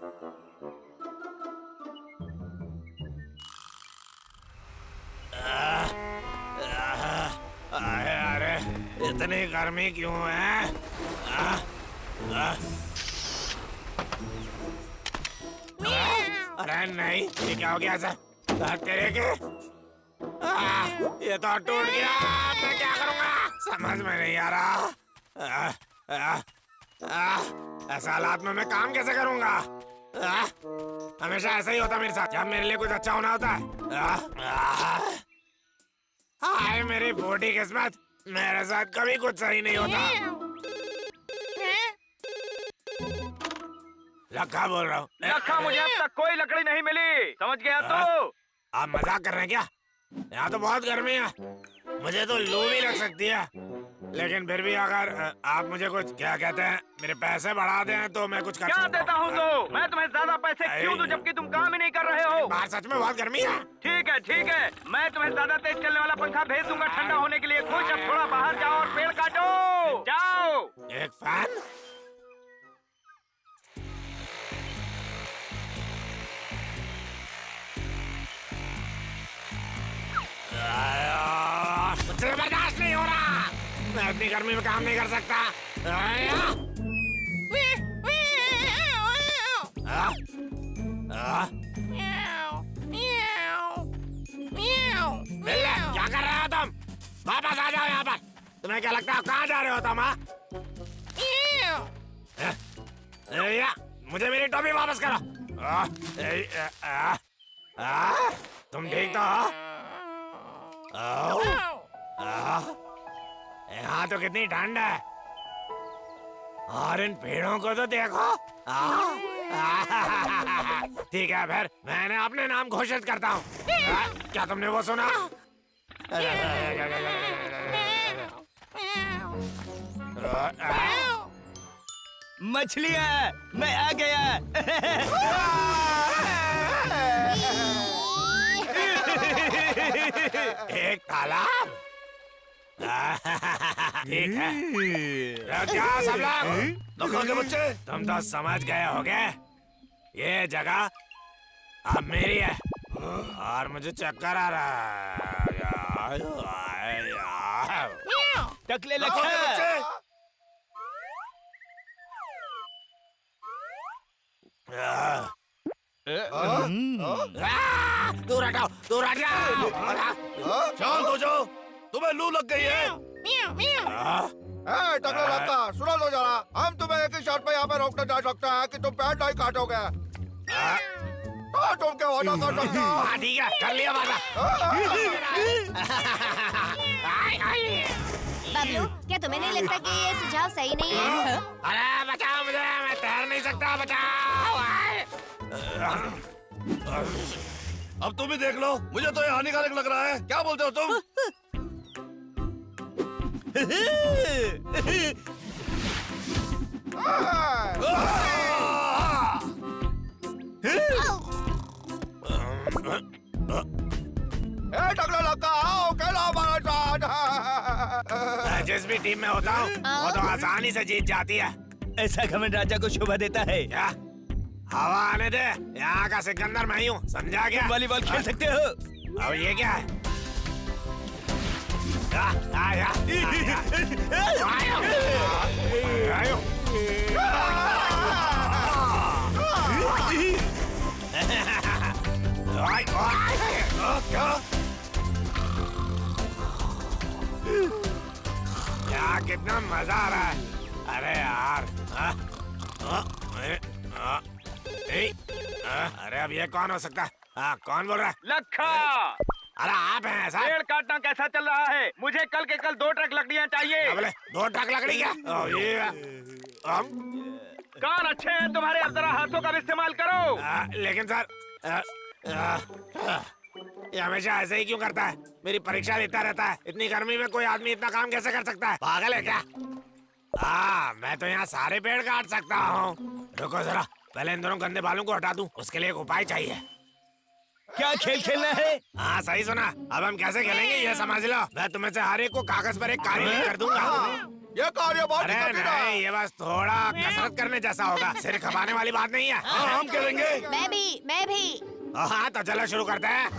अरे इतनी गर्मी क्यों है? अरे नहीं, ये क्या हो गया ऐसा? तेरे के ये तो टूट गया। मैं क्या करूंगा समझ में नहीं आ रहा। ऐसा हालात में मैं काम कैसे करूंगा? हमेशा ऐसा ही होता मेरे साथ जब मेरे लिए कुछ अच्छा होना होता है। हाय मेरी बूढ़ी किस्मत, मेरे साथ कभी कुछ सही नहीं होता। लखा बोल रहा हूँ। लखा, मुझे अब तक कोई लकड़ी नहीं मिली, समझ गया तू? आप मजाक कर रहे हैं क्या? यहाँ तो बहुत गर्मी है, मुझे तो लू भी लग सकती है। लेकिन फिर भी अगर आप मुझे कुछ क्या कहते हैं मेरे पैसे बढ़ा दें तो मैं कुछ कर क्या सकता देता हूँ तो? मैं तुम्हें ज्यादा पैसे क्यों दूं जबकि तुम काम ही नहीं कर रहे हो? बाहर सच में बहुत गर्मी है। ठीक है, मैं तुम्हें ज्यादा तेज चलने वाला पंखा भेज दूंगा ठंडा होने के लिए। खुश, अब थोड़ा बाहर जाओ और पेड़ काटो, जाओ। एक फैन? मुझसे बर्दाश्त नहीं हो रहा, मैं इतनी गर्मी में काम नहीं कर सकता। क्या कर रहे हो तुम? वापस आ जाओ यहाँ पर। तुम्हें क्या लगता है कहाँ जा रहे हो तुम? मुझे मेरी टोपी वापस करो। तुम ठीक तो हो? यहाँ तो कितनी ठंड है, और इन पेड़ों को तो देखो। ठीक है, फिर मैंने अपने नाम घोषित करता हूँ। क्या तुमने वो सुना? मछलियाँ, मैं आ गया। एक तालाब? ठीक है, रुक जाओ सब लोग। लखा के बच्चे, तुम तो समझ गए होगे, ये जगह अब मेरी है और मुझे चक्कर आ रहा है। टकले लखा के लखा। बच्चे, दूर हटाओ, दूर हट जाओ। शांत हो जाओ, तुम्हें लू लग गई है। टकला लड़का, सुनो तो जरा, हम तुम्हें एक ही शर्त पे यहाँ पे रोकने जा सकते हैं कि तुम पेड़ नहीं काटोगे। तो तुम क्या वादा कर सकते हो? हाँ ठीक है, कर लिया वादा। बबलू, क्या तुम्हें नहीं लगता कि ये सुझाव सही नहीं है? अरे बचाओ मुझे, मैं तैर नहीं सकता, बचाओ। अब तुम ही देख लो, मुझे तो ये हानिकारक लग रहा है। क्या बोलते हो तुम? टकला लड़का, आओ खेलो हमारे साथ। जिस भी टीम में होता हूँ वो तो आसानी से जीत जाती है। ऐसा घमंड राजा को शोभा देता है। क्या? हवा आने दे, यहाँ का सिकंदर मैं ही हूँ, समझा क्या? वॉलीबॉल खेल सकते हो। अब ये क्या है? आया, क्या कितना मजा आ रहा है। अरे यार, अरे अब ये कौन हो सकता है? कौन बोल रहा है? लखा, अरे आप हैं ऐसा? पेड़ काटना कैसा चल रहा है? मुझे कल के कल 2 ट्रक लकड़ियाँ चाहिए। बोले 2 ट्रक लकड़ी क्या? ये कान अच्छे हैं तुम्हारे, अब जरा हाथों का भी इस्तेमाल करो। लेकिन सर, ये हमेशा ऐसे ही क्यों करता है? मेरी परीक्षा देता रहता है। इतनी गर्मी में कोई आदमी इतना काम कैसे कर सकता है? पागल है क्या? मैं तो यहाँ सारे पेड़ काट सकता हूँ। रुको जरा, पहले इन दोनों गंदे बालों को हटा दूं, उसके लिए एक उपाय चाहिए। क्या खेल खेलना है? हाँ सही सुना। अब हम कैसे खेलेंगे ये समझ लो। मैं तुम्हें से हर एक को कागज पर एक कार्य कर दूंगा। ये कार्य बहुत अरे कठिन है। नहीं, ये बस थोड़ा कसरत करने जैसा होगा, सिर खपाने वाली बात नहीं है। हाँ हम करेंगे। मैं भी। हाँ तो चलो शुरू करते हैं।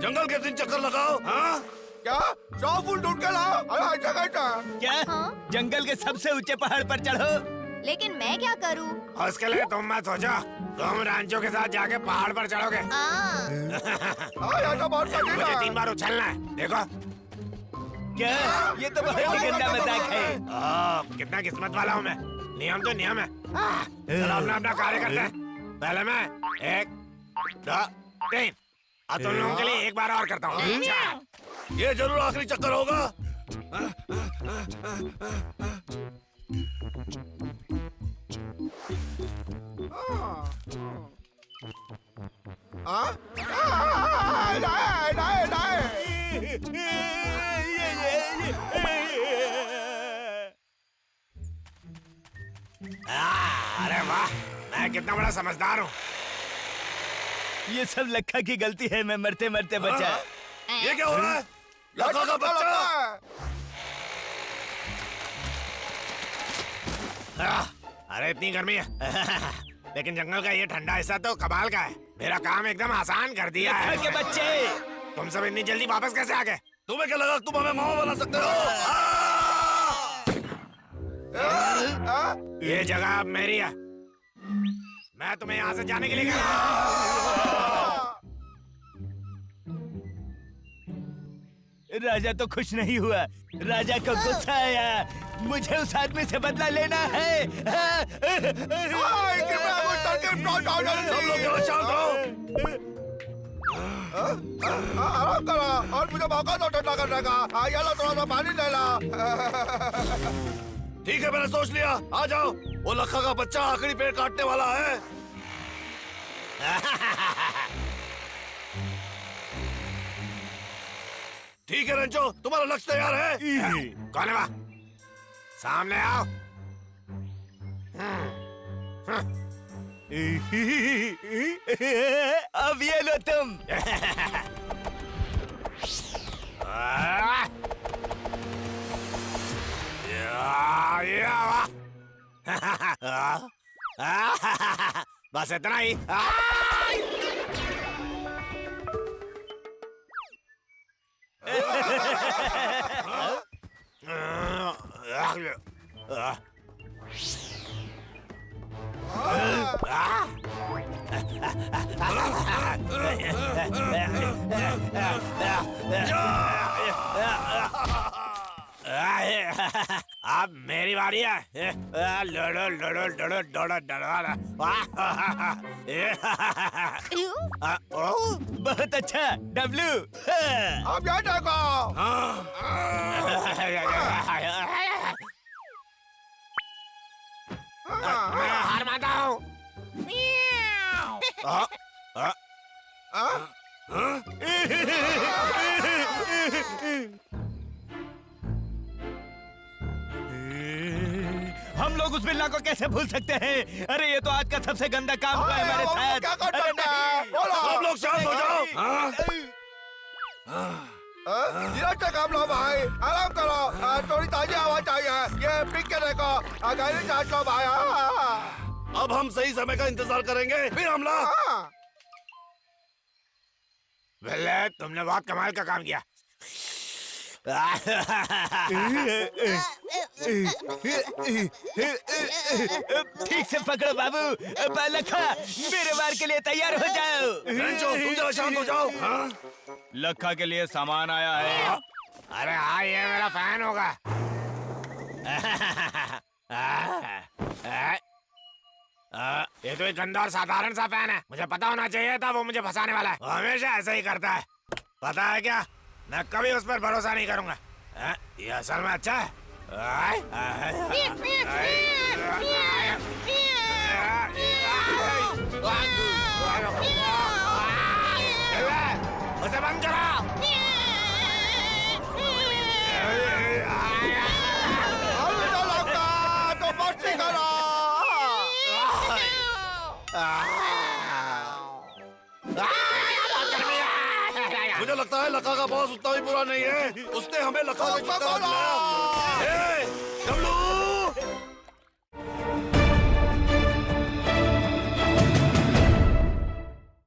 जंगल के 3 चक्कर लगाओ। हाँ क्या 100 फूल ढूंढ के लाओ? अरे ऐसा कैसे? क्या हाँ? जंगल के सबसे ऊंचे पहाड़ पर चढ़ो। लेकिन मैं क्या करूँ? और उसके लिए तुम मत सोचो, तुम रांचो के साथ जाके पहाड़ पर चढ़ोगे। ये तो बहुत कठिन मुझे 3 है। बार उछलना है, देखो। क्या ये तो बहुत ही गंदा मजाक है। कितना किस्मत वाला हूँ मैं। नियम तो नियम है। चलो अपना अपना कार्य करते हैं। पहले मैं 1 2 3 अब तुम लोगों के लिए एक बार और करता हूँ। 4 ये जरूर आखिरी चक्कर होगा। नहीं। अरे वाह, मैं कितना बड़ा समझदार हूँ। ये सब लखा की गलती है, मैं मरते मरते बचा। ये क्या हो रहा है? लखा का बच्चा। अरे इतनी गर्मी है। लेकिन जंगल का ये ठंडा हिस्सा तो कमाल का है। मेरा काम एकदम आसान कर दिया लखा है। के बच्चे, तुम सब इतनी जल्दी वापस कैसे आ गए? तुम्हें क्या लगा तुम हमें मामा बना सकते हो? ये जगह अब मेरी है। मैं तुम्हें यहाँ से जाने के लिए कह रहा हूँ। राजा तो खुश नहीं हुआ। राजा को गुस्सा आया। मुझे उस आदमी से बदला लेना है। सब लोग यहाँ शांत रहो। आराम करो और मुझे मौका दो ठंडा करने का। ये लो थोड़ा सा पानी ले ला। ठीक है मैंने सोच लिया, आ जाओ। वो लखा का बच्चा आखिरी पेड़ काटने वाला है। ठीक है रंचो, तुम्हारा लक्ष्य तैयार है। कौन है वहाँ? सामने आओ। अब ये लो तुम। बस इतना ही। अब मेरी बारी है। लड़ो लड़ो लड़ो डोड़ो डड़ो। बहुत अच्छा डब्लू। अब ये देखो। मैं हार मानता हूँ। हम लोग उस बिल्ला को कैसे भूल सकते हैं? अरे ये तो आज का सबसे गंदा काम हुआ है हमारे साथ। क्या कर अरे सकते हैं? नहीं। बोलो। सब लोग शांत हो जाओ। धीरज से काम लो भाई, आराम करो। थोड़ी ताजी हवा चाहिए। ये पी के देखो। गहरी सांस लो भाई। अब हम सही समय का इंतजार करेंगे, फिर हमला। वेले, तुमने बहुत कमाल का काम किया। ठीक से पकड़ो बाबू। लखा, मेरे वार के लिए तैयार हो जाओ। रंचो तुम जरा शांत हो जाओ। लखा के लिए सामान आया है। अरे हाँ, ये मेरा फैन होगा। ये तो एक गंदा और साधारण सा फैन है। मुझे पता होना चाहिए था वो मुझे फंसाने वाला है। वो हमेशा ऐसा ही करता है। पता है क्या, मैं कभी उस पर भरोसा नहीं करूंगा। ये असल में अच्छा है। उसे बंद करो। तो मस्ती करो। मुझे लगता है लखा का बॉस उतना भी बुरा नहीं है। उसने हमें लखा के चक्कर में दिलाया।